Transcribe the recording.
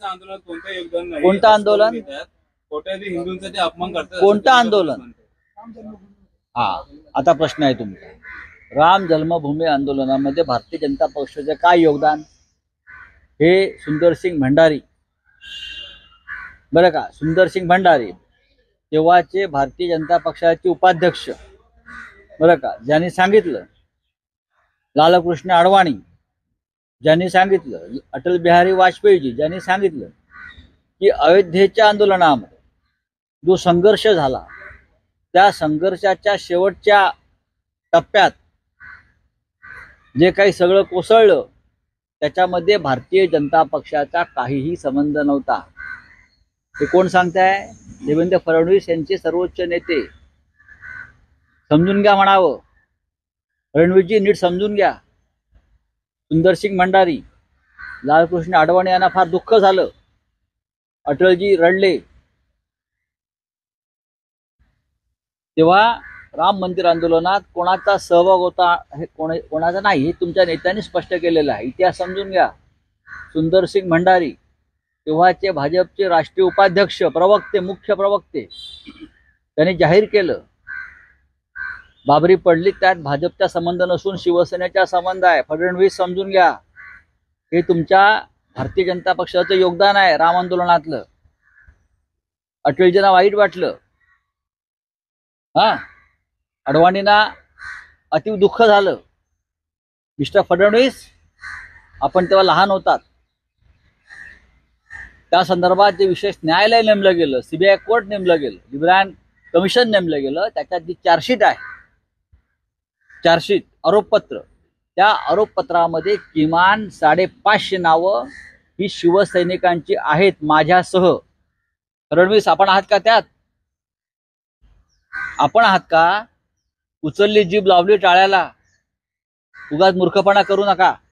आजच्या आंदोलनात कोणतं योगदान नाही? कोणतं आंदोलन? कोट्यावधी हिंदूंचा ते अपमान करतात. कोणतं आंदोलन? हा, आता प्रश्न आहे तुमचा. राम जन्मभूमी आंदोलनामध्ये भारतीय जनता पक्षाचे काय योगदान? हे सुंदरसिंग भंडारी, बरं का, सुंदरसिंग भंडारी तेव्हाचे भारतीय जनता पक्षाचे उपाध्यक्ष, बरं का, ज्यांनी सांगितलं, लालकृष्ण अडवाणी ज्यांनी सांगितलं, अटल बिहारी वाजपेयीजी ज्यांनी सांगितलं की अयोध्येच्या आंदोलनामध्ये जो संघर्ष झाला त्या संघर्षाच्या शेवटच्या टप्प्यात जे काही सगळं कोसळलं त्याच्यामध्ये भारतीय जनता पक्षाचा काहीही संबंध नव्हता. हे कोण सांगताय? देवेंद्र फडणवीस यांचे सर्वोच्च नेते. समजून घ्या म्हणावं, फडणवीसजी नीट समजून घ्या. सुंदरसिंग भंडारी, लालकृष्ण अडवाणी यांना फार दुःख झालं, अटलजी रडले. तेव्हा राम मंदिर आंदोलनात कोणाचा सहभाग होता हे कोणाचा नाही हे तुमच्या नेत्यांनी स्पष्ट केलेलं आहे. इतिहास समजून घ्या. सुंदरसिंग भंडारी तेव्हाचे भाजपचे राष्ट्रीय उपाध्यक्ष, प्रवक्ते, मुख्य प्रवक्ते, त्यांनी जाहीर केलं बाबरी पडली त्यात भाजपचा संबंध नसून शिवसेनेचा संबंध आहे. फडणवीस समजून घ्या, हे तुमच्या भारतीय जनता पक्षाचं योगदान आहे राम आंदोलनातलं. अटलजींना वाईट वाटलं, हा, अडवाणींना अति दुःख झालं. मिस्टर फडणवीस, आपण तेव्हा लहान होतात. त्या संदर्भात जे विशेष न्यायालय नेमलं गेलं, सीबीआय कोर्ट नेमलं गेलं, लिब्रायन कमिशन नेमलं गेलं, त्याच्यात जी चार्जशीट आहे, चार्जशीट आरोपपत्र, त्या आरोपपत्रामध्ये किमान 550 नावं ही शिवसैनिकांची आहेत, माझ्यासह. फडणवीस, आपण आहात का त्यात? आपण आहात का? उचलली जीभ लावली टाळ्याला. उगाच मूर्खपणा करू नका.